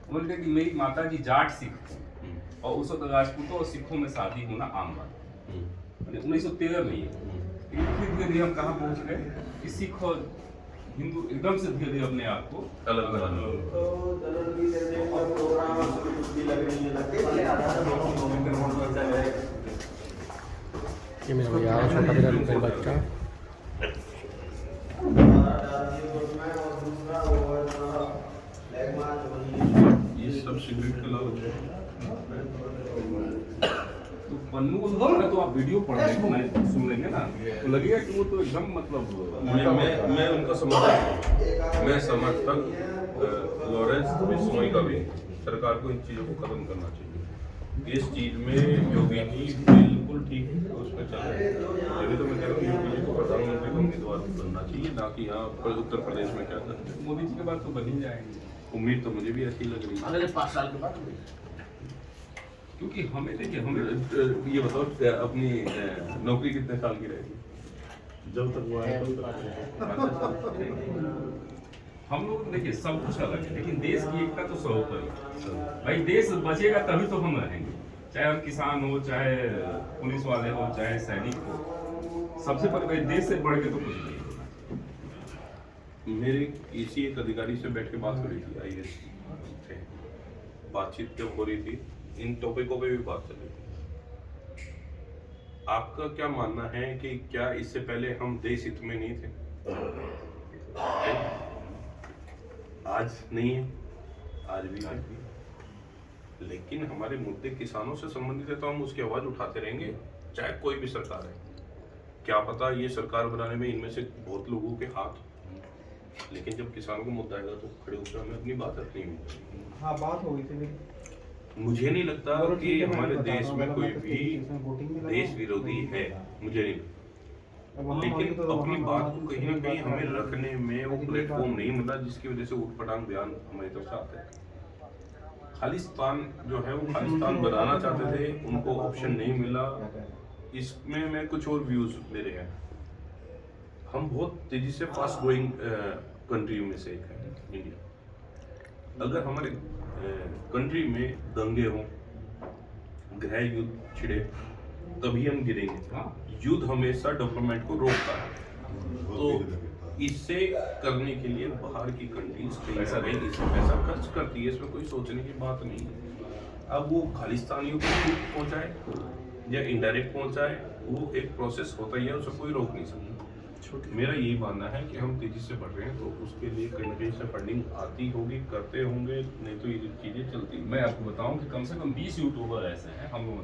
उन्होंने कहा कि मेरी माता जी जाट सिख थी और उस वक्त राजपूतों और सिखों में शादी होना आम बात है। 1913 में ये फिर धीरे धीरे हम कहाँ पहुँच गए कि सिख और हिंदू एकदम से धीरे धीरे अपने आप को अलग बनाने लगे। ये मेरा भैया छोटा मेरा बच्चा ये सब सिगरेट के लाभ तो पन्नू को तो आप वीडियो पढ़ रहे हैं, सुन लेंगे ना तो लगेगा कि वो तो एकदम मतलब मैं उनका समर्थक मैं समर्थक लॉरेंस बिश्नोई का भी। सरकार को इन चीज़ों को खत्म करना चाहिए। इस चीज़ में योगी जी बिल्कुल ठीक उसमें चल रहे हैं। अभी तो मैं कह रहा हूँ योगी जी को प्रधानमंत्री का उम्मीदवार बनना चाहिए, ना कि यहाँ पर उत्तर प्रदेश में क्या करते हैं। मोदी जी के बाद तो बन ही जाएंगे, उम्मीद तो मुझे भी ऐसी लग रही है। अगले 5 साल के बाद क्योंकि हमें देखिए हमें ये बताओ अपनी नौकरी कितने साल की रहेगी? जब तक वो आए तब तक। हम लोग देखिए सब कुछ अलग है, लेकिन देश की एकता तो सर्वोपरि है। भाई देश बचेगा तभी तो हम रहेंगे, चाहे हम किसान हो, चाहे पुलिस वाले हो, चाहे सैनिक हो। सबसे पहले भाई देश से बढ़ के तो कुछ नहीं है। मेरी किसी एक अधिकारी से बैठ के बात हो रही थी, IAS थे, बातचीत जब हो रही थी इन टॉपिकों पे भी बात चल रही थी। आपका क्या मानना है कि क्या इससे पहले हम देश हित में नहीं थे? आज नहीं है, आज भी है, लेकिन हमारे मुद्दे किसानों से संबंधित है तो हम उसकी आवाज उठाते रहेंगे, चाहे कोई भी सरकार है। क्या पता ये सरकार बनाने में इनमें से बहुत लोगों के हाथ, लेकिन जब किसानों को मुद्दा आएगा तो खड़े होकर हमें अपनी बात रखनी होगी। हाँ बात हो गई थी। मुझे नहीं लगता कि हमारे देश में कोई भी देश विरोधी है, मुझे नहीं लगता। लेकिन अपनी बात को कहीं ना कहीं हमें रखने में वो प्लेटफॉर्म नहीं मिला, जिसकी वजह से उठपटांग बयान हमारी तरफ से आते हैं। खालिस्तान जो है वो खालिस्तान बनाना चाहते थे, उनको ऑप्शन नहीं मिला। इसमें मैं कुछ और व्यूज मेरे हैं। हम बहुत तेजी से फास्ट ग्रोइंग कंट्री में से एक है इंडिया। अगर हमारे कंट्री में दंगे हों, गृह युद्ध छिड़े, तभी हम गिरेंगे। युद्ध हमेशा डेवलपमेंट को रोकता है, तो इससे करने के लिए बाहर की कंट्रीज कहीं इसमें पैसा खर्च करती है, इसमें कोई सोचने की बात नहीं है। अब वो खालिस्तानियों को पहुंचाए या इनडायरेक्ट पहुंचाए, वो एक प्रोसेस होता ही है, उसे कोई रोक नहीं सकता। मेरा यही मानना है कि हम तेजी से बढ़ रहे हैं, तो उसके लिए कहीं ना कहीं से फंडिंग आती होगी, करते होंगे, नहीं तो ये चीजें चलती। मैं आपको बताऊं कि कम से कम 20 यूट्यूबर ऐसे हैं हम लोग